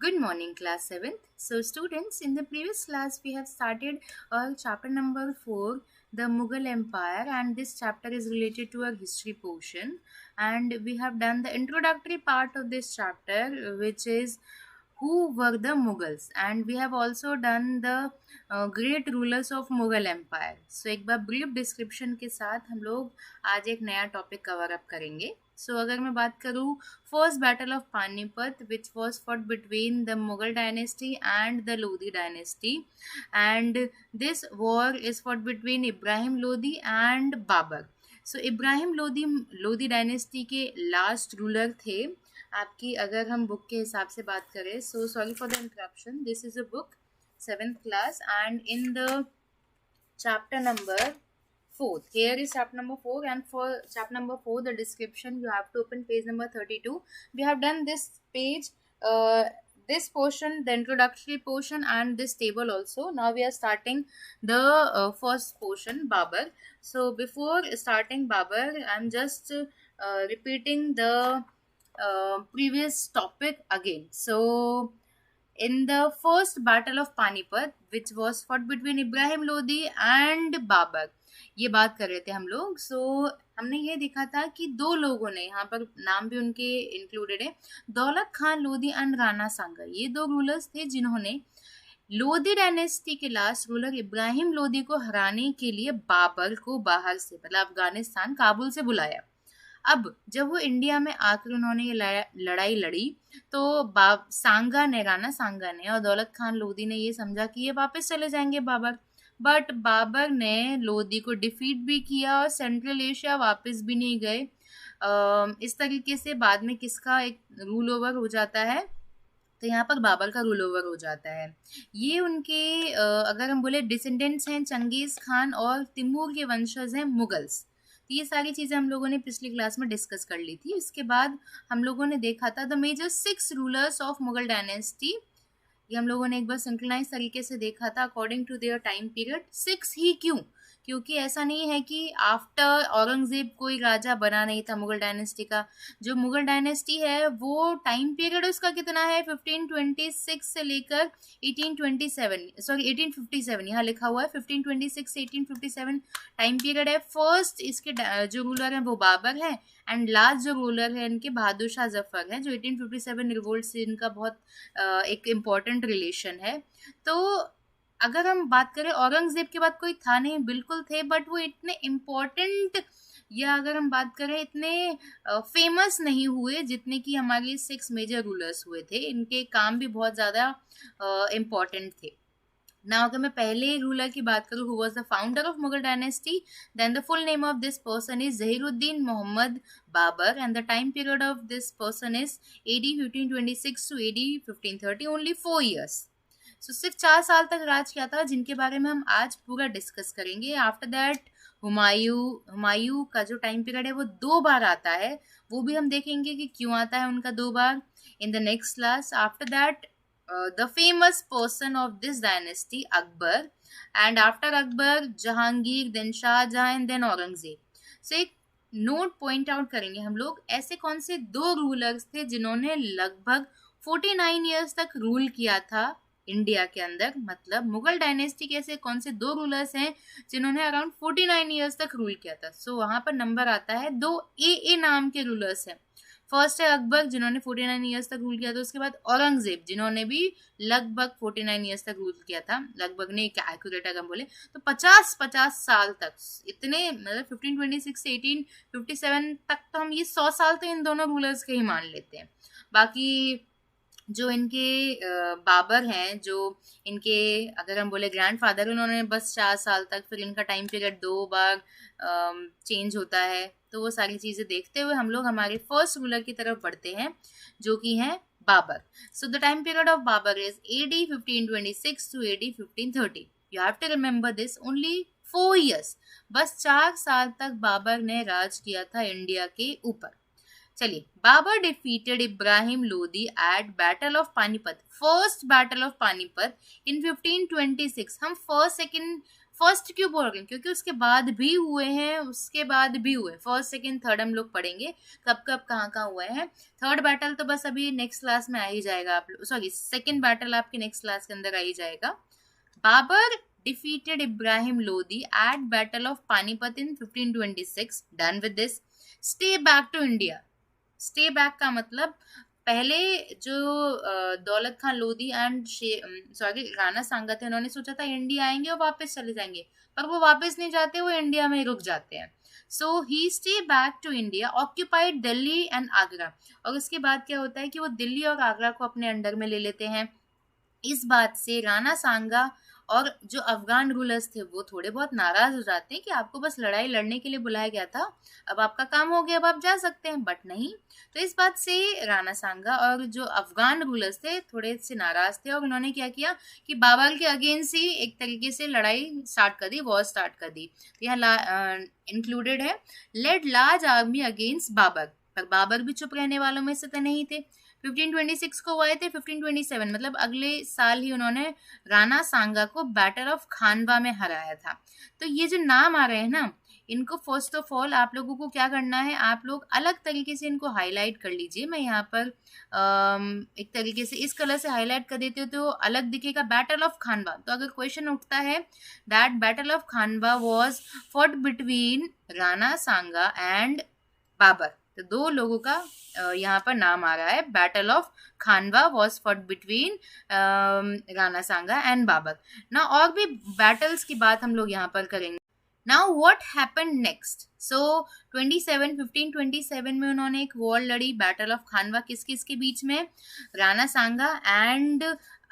Good morning, class 7th. So, students, in the previous class, we have started chapter number 4, the Mughal Empire, and this chapter is related to our history portion. And we have done the introductory part of this chapter, which is who were the Mughals, and we have also done the great rulers of Mughal Empire. So एक बार brief description के साथ हम लोग आज एक नया topic cover up करेंगे. So अगर मैं बात करूँ first battle of Panipat which was fought between the Mughal dynasty and the Lodi dynasty, and this war is fought between Ibrahim Lodi and Babur. So Ibrahim Lodhi dynasty के लास्ट रूलर थे. आपकी अगर हम बुक के हिसाब से बात करें, so sorry for the interruption, this is a book 7th class and in the chapter number 4, here is chapter number 4, and for chapter number 4 the description you have to open page number 32. We have done this page, this portion, the introductory portion, and this table also. Now we are starting the first portion, Babur. So before starting Babur, I'm just repeating the previous topic again. So in the first battle of Panipat, which was fought between Ibrahim Lodi and Babur, ये बात कर रहे थे हम लोग. सो हमने ये देखा था कि दो लोगों ने, यहाँ पर नाम भी उनके इंक्लूडेड है, दौलत खान लोधी एंड राणा सांगा. ये दो रूलर्स थे जिन्होंने लोधी डायनेस्टी के लास्ट रूलर इब्राहिम लोधी को हराने के लिए बाबर को बाहर से, मतलब अफगानिस्तान, काबुल से बुलाया. अब जब वो इंडिया में आकर उन्होंने ये लड़ाई लड़ी, तो राणा सांगा ने और दौलत खान लोधी ने ये समझा कि ये वापस चले जाएंगे बाबर. बट बाबर ने लोधी को डिफीट भी किया और सेंट्रल एशिया वापस भी नहीं गए. इस तरीके से बाद में किसका एक रूल ओवर हो जाता है, तो यहाँ पर बाबर का रूल ओवर हो जाता है. ये उनके अगर हम बोले डिसेंडेंट्स हैं चंगेज खान और तिमूर के वंशज हैं मुगल्स. तो ये सारी चीज़ें हम लोगों ने पिछली क्लास में डिस्कस कर ली थी. इसके बाद हम लोगों ने देखा था the major 6 rulers of Mughal dynasty. ये हम लोगों ने एक बार सिंक्रोनाइज तरीके से देखा था according to their time period. 6 ही क्यों? क्योंकि ऐसा नहीं है कि आफ्टर औरंगजेब कोई राजा बना नहीं था मुगल डायनेस्टी का. जो मुगल डायनेस्टी है वो टाइम पीरियड उसका कितना है, 1526 से लेकर 1857, यहाँ लिखा हुआ है 1526 से 1857 टाइम पीरियड है. फर्स्ट इसके जो रूलर हैं वो बाबर हैं, एंड लास्ट जो रूलर है इनके बहादुर शाह जफर हैं, जो 1857 रिवोल्ट से इनका बहुत एक इम्पॉर्टेंट रिलेशन है. तो अगर हम बात करें औरंगजेब के बाद कोई था नहीं, बिल्कुल थे, बट वो इतने इम्पोर्टेंट, या अगर हम बात करें इतने फेमस नहीं हुए जितने कि हमारे 6 मेजर रूलर्स हुए थे. इनके काम भी बहुत ज़्यादा इम्पोर्टेंट थे. ना अगर मैं पहले रूलर की बात करूँ, who was the founder of Mughal dynasty, then the full name of this person is Zahiruddin Muhammad Babur, and the time period of this person is AD 1526 to AD 1530, only 4 years. सो सिर्फ 4 साल तक राज किया था, जिनके बारे में हम आज पूरा डिस्कस करेंगे. आफ्टर दैट हुमायूं का जो टाइम पीरियड है वो 2 बार आता है, वो भी हम देखेंगे कि क्यों आता है उनका 2 बार in the next class. After that the famous person of this dynasty Akbar, and after Akbar Jahangir, then Shahjahan and then Aurangzeb. So एक नोट पॉइंट आउट करेंगे हम लोग, ऐसे कौन से 2 रूलर्स थे जिन्होंने लगभग 49 ईयर्स तक रूल किया था इंडिया के अंदर. मतलब मुगल डायनेस्टी के ऐसे कौन से 2 रूलर्स हैं जिन्होंने अराउंड 49 ईयर्स तक रूल किया था. सो वहां पर नंबर आता है 2 ए नाम के रूलर्स हैं. फर्स्ट है अकबर जिन्होंने 49 ईयर्स तक रूल किया था. उसके बाद औरंगजेब जिन्होंने भी लगभग 49 ईयर्स तक रूल किया था. लगभग नहीं, क्या एक्यूरेट अगर हम बोले तो 50 साल तक, इतने, मतलब 1526 से 1857 तक, तो हम ये 100 साल तो इन दोनों रूलर्स के ही मान लेते हैं. बाकी जो इनके बाबर हैं, जो इनके अगर हम बोले ग्रैंडफादर, उन्होंने बस 4 साल तक, फिर इनका टाइम पीरियड 2 बार चेंज होता है. तो वो सारी चीज़ें देखते हुए हम लोग हमारे फर्स्ट रूलर की तरफ बढ़ते हैं, जो कि हैं Babur. So the time period of Babur is AD 1526 to AD 1530. You have to remember this, only 4 years, बस 4 साल तक बाबर ने राज किया था इंडिया के ऊपर. चलिए, Babur defeated Ibrahim Lodhi at battle of Panipat, first battle of Panipat in 1526. हम फर्स्ट क्यों बोल रहे हैं, क्योंकि उसके बाद भी हुए हैं, उसके बाद भी हुए, फर्स्ट सेकंड थर्ड हम लोग पढ़ेंगे कब कब कहाँ कहाँ हुए हैं। थर्ड बैटल तो बस अभी नेक्स्ट क्लास में आ ही जाएगा, आप सॉरी सेकंड बैटल आपके नेक्स्ट क्लास के अंदर आ ही जाएगा। Babar defeated Ibrahim Lodi at Battle of Panipat in 1526. Done with this. Stay back to India. Stay back का मतलब पहले जो दौलत खान लोधी एंड सॉरी राणा सांगा थे, उन्होंने सोचा था इंडिया आएंगे और वापस चले जाएंगे, पर वो वापस नहीं जाते, वो इंडिया में रुक जाते हैं। So he stay back to India, occupied Delhi and Agra, और उसके बाद क्या होता है कि वो दिल्ली और आगरा को अपने अंडर में ले लेते हैं। इस बात से राणा सांगा और जो अफगान रूलर्स थे वो थोड़े बहुत नाराज हो जाते हैं कि आपको बस लड़ाई लड़ने के लिए बुलाया गया था, अब आपका काम हो गया, अब आप जा सकते हैं, बट नहीं। तो इस बात से राणा सांगा और जो अफगान रूलर्स थे थोड़े से नाराज थे, और उन्होंने क्या किया कि बाबर के अगेंस्ट ही एक तरीके से लड़ाई स्टार्ट कर दी, वॉर स्टार्ट कर दी। यहाँ इंक्लूडेड है led large army against Babur, पर बाबर भी चुप रहने वालों में से तो नहीं थे। 1526 को आए थे, 1527 मतलब अगले साल ही उन्होंने राणा सांगा को बैटल ऑफ खानवा में हराया था। तो ये जो नाम आ रहे हैं ना, इनको फर्स्ट ऑफ ऑल आप लोगों को क्या करना है, आप लोग अलग तरीके से इनको हाईलाइट कर लीजिए। मैं यहाँ पर एक तरीके से इस कलर से हाईलाइट कर देती हूँ तो अलग दिखेगा, बैटल ऑफ खानवा। तो अगर क्वेश्चन उठता है that battle of Khanwa was fought between Rana Sanga and Babur, तो दो लोगों का यहाँ पर नाम आ रहा है, battle of Khanwa was fought between Rana Sanga and Babur ना। और भी बैटल्स की बात हम लोग यहाँ पर करेंगे। Now what happened next. So 1527 में उन्होंने एक वॉर लड़ी, बैटल ऑफ खानवा, किस किस के बीच में, राणा सांगा एंड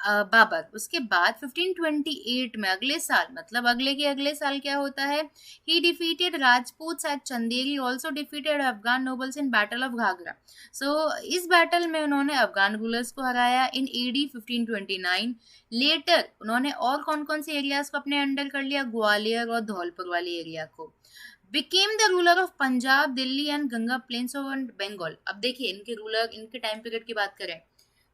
बाबर। उसके बाद 1528 में अगले साल, मतलब अगले के अगले साल क्या होता है, he defeated Rajput at Chanderi, also defeated Afghan nobles in battle of Ghaghra. So इस बैटल में उन्होंने अफगान रूलर्स को हराया इन एडी 1529। लेटर उन्होंने और कौन कौन से एरियाज को अपने अंडर कर लिया, ग्वालियर और धौलपुर वाले एरिया को। Became the ruler of Punjab, Delhi and Ganga plains of Bengal. अब देखिए इनके रूलर, इनके टाइम पीरियड की बात करें,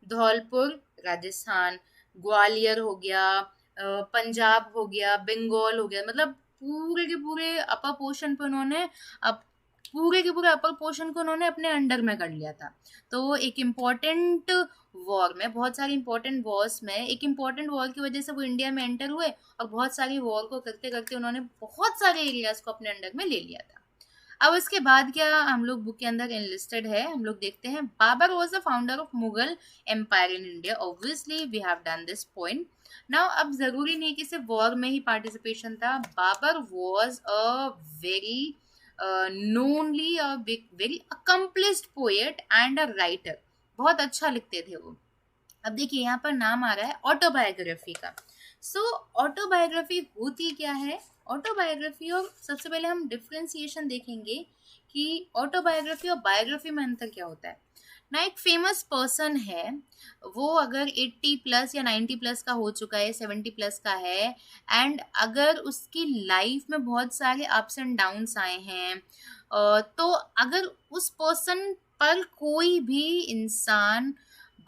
धौलपुर राजस्थान, ग्वालियर हो गया, पंजाब हो गया, बंगाल हो गया, मतलब पूरे के पूरे अपर पोर्शन पे उन्होंने अब पूरे के पूरे अपर पोर्शन को उन्होंने अपने अंडर में कर लिया था। तो एक इम्पॉर्टेंट वॉर में, बहुत सारी इंपॉर्टेंट वॉर्स में, एक इम्पॉर्टेंट वॉर की वजह से वो इंडिया में एंटर हुए, और बहुत सारी वॉर को करते करते उन्होंने बहुत सारे एरियाज को अपने अंडर में ले लिया था। अब उसके बाद क्या हम लोग बुक के अंदर इनलिस्टेड है, हम लोग देखते हैं। Babur was the founder of Mughal empire in India, obviously we have done this point. Now अब जरूरी नहीं कि सिर्फ वॉर में ही पार्टिसिपेशन था, Babur was a very knownly a very accomplished poet and a writer, बहुत अच्छा लिखते थे वो। अब देखिए यहाँ पर नाम आ रहा है ऑटोबायोग्राफी का। सो ऑटोबायोग्राफी होती क्या है, ऑटोबायोग्राफी, और सबसे पहले हम डिफ्रेंसिएशन देखेंगे कि ऑटोबायोग्राफी और बायोग्राफी में अंतर क्या होता है ना। एक फेमस पर्सन है, वो अगर 80 प्लस या 90 प्लस का हो चुका है, 70 प्लस का है, एंड अगर उसकी लाइफ में बहुत सारे अप्स एंड डाउन्स आए हैं, तो अगर उस पर्सन पर कोई भी इंसान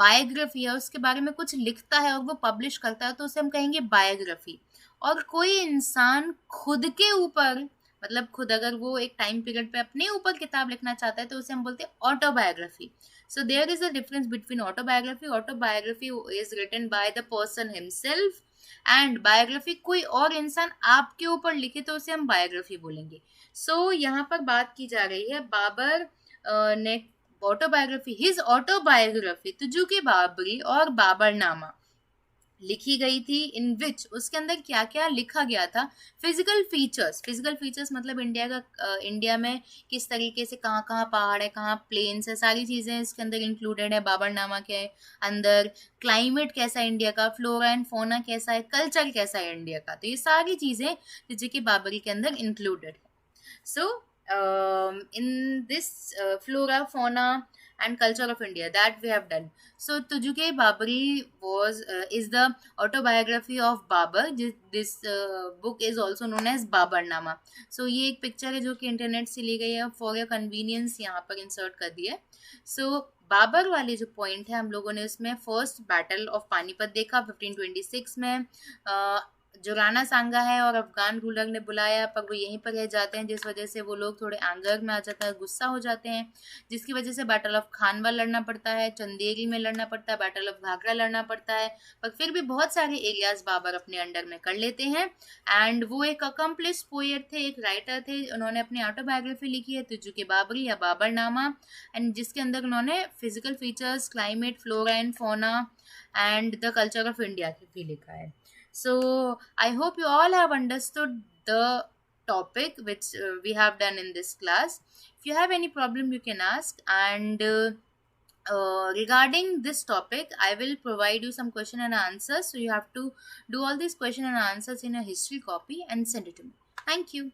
बायोग्राफी है, उसके बारे में कुछ लिखता है और वो पब्लिश करता है, तो उसे हम कहेंगे बायोग्राफी। और कोई इंसान खुद के ऊपर, मतलब खुद अगर वो एक टाइम पीरियड पे अपने ऊपर किताब लिखना चाहता है, तो उसे हम बोलते हैं autobiography. So there is a difference between autobiography, autobiography is written by the person himself, and biography कोई और इंसान आपके ऊपर लिखे तो उसे हम बायोग्राफी बोलेंगे। सो यहाँ पर बात की जा रही है बाबर ने ऑटोबायोग्राफी, हिज ऑटोबायोग्राफी तुजुकी बाबरी और बाबरनामा लिखी गई थी, इन विच उसके अंदर क्या क्या लिखा गया था। फिजिकल फीचर्स, फिजिकल फीचर्स मतलब इंडिया का, इंडिया में किस तरीके से कहाँ कहाँ पहाड़ है, कहाँ प्लेन्स है, सारी चीजें इसके अंदर इंक्लूडेड है बाबरनामा के अंदर। क्लाइमेट कैसा है इंडिया का, फ्लोरा एंड फोना कैसा है, कल्चर कैसा है इंडिया का, तो ये सारी चीजें तुजुकी बाबरी के अंदर इंक्लूडेड है। सो in this flora, fauna and culture of India that we have done. So Tujuke Babari was is the autobiography of Babar. This book is also known as Babarnama. So ये एक पिक्चर है जो कि internet से ली गई है, for your convenience यहाँ पर इंसर्ट कर दिया है। सो बाबर वाले जो पॉइंट है हम लोगों ने उसमें फर्स्ट बैटल ऑफ पानीपत देखा 1526 में, जो राणा सांगा है और अफगान रूलर ने बुलाया, पर वो यहीं पर रह जाते हैं, जिस वजह से वो लोग थोड़े एंगर में आ जाता है, गुस्सा हो जाते हैं, जिसकी वजह से बैटल ऑफ खानवा लड़ना पड़ता है, चंदेरी में लड़ना पड़ता है, बैटल ऑफ घाघरा लड़ना पड़ता है, पर फिर भी बहुत सारे एरियाज बाबर अपने अंडर में कर लेते हैं। एंड वो एक अकम्प्लिस पोएट थे, एक राइटर थे, उन्होंने अपनी ऑटोबायोग्राफी लिखी है तुजुके बाबरी या बाबरनामा, एंड जिसके अंदर उन्होंने physical features, climate, flora and fauna and the culture of India भी लिखा है. So I hope you all have understood the topic which we have done in this class. If you have any problem, you can ask. And regarding this topic, I will provide you some question and answers. So you have to do all these question and answers in a history copy and send it to me. Thank you.